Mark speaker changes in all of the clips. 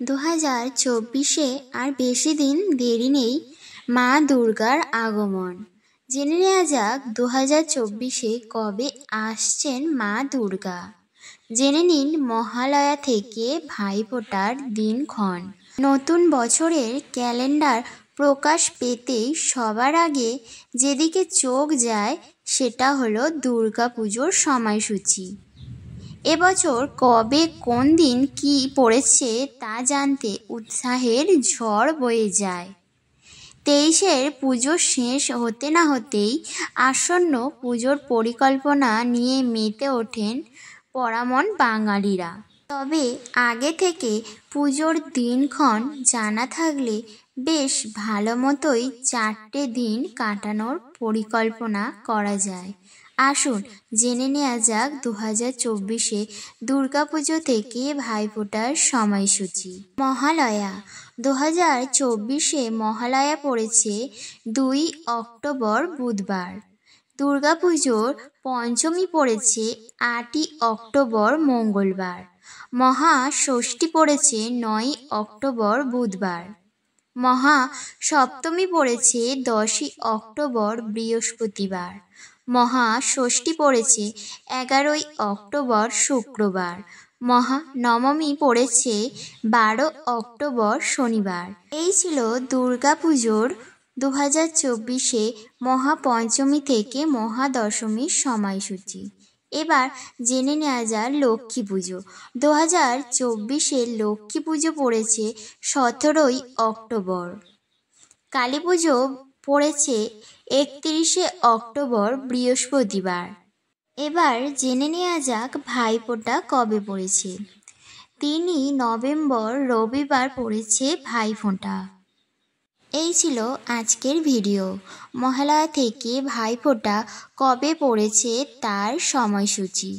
Speaker 1: 2024 আর বেশি দিন দেরি নেই মা দুর্গার আগমন। জেনে নেওয়া যাক 2024 কবে আসছেন মা দুর্গা। জেনে নিন মহালয়া থেকে ভাইফোঁটার দিনক্ষণ। নতুন বছরের ক্যালেন্ডার প্রকাশ পেতেই সবার আগে যেদিকে চোখ যায় সেটা হলো দুর্গাপুজোর সময়সূচি। এবছর কবে কোন দিন কি পড়েছে তা জানতে উৎসাহের ঝড় বয়ে যায়। 23-এর পুজো শেষ হতে না হতেই আসন্ন পুজোর পরিকল্পনা নিয়ে মেতে ওঠেন পরামন বাঙালিরা। তবে আগে থেকে পুজোর দিনক্ষণ জানা থাকলে বেশ ভালো মতোই 4টে দিন কাটানোর পরিকল্পনা করা যায়। আসুন জেনে নেওয়া যাক 2024-এ দুর্গাপুজো থেকে ভাইফোঁটার সময়সূচি। মহালয়া 2024-এ মহালয়া পড়েছে 2 অক্টোবর বুধবার। দুর্গাপুজোর পঞ্চমী পড়েছে 8 অক্টোবর মঙ্গলবার। মহা ষষ্ঠী পড়েছে 9 অক্টোবর বুধবার। মহা সপ্তমী পড়েছে 10 অক্টোবর বৃহস্পতিবার। মহা ষষ্ঠী পড়েছে 11 অক্টোবর শুক্রবার। মহা নবমী পড়েছে 12 অক্টোবর শনিবার। এই ছিল দুর্গাপুজোর 2024-এ মহাপঞ্চমী থেকে মহাদশমীর সময়সূচি। এবার জেনে নেওয়া যায় লক্ষ্মী পুজো। 2024-এ লক্ষ্মী পুজো পড়েছে 17 অক্টোবর। কালী পুজো পড়েছে 31 অক্টোবর বৃহস্পতিবার। এবার জেনে নেওয়া যাক ভাইফোঁটা কবে পড়েছে। 3 নভেম্বর রবিবার পড়েছে ভাইফোঁটা। এই ছিল আজকের ভিডিও। মহালয়া থেকে ভাইফোঁটা কবে পড়েছে তার সময়সূচি।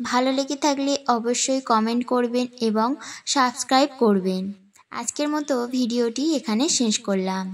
Speaker 1: ভালো লেগে থাকলে অবশ্যই কমেন্ট করবেন এবং সাবস্ক্রাইব করবেন। আজকের মতো ভিডিওটি এখানে শেষ করলাম।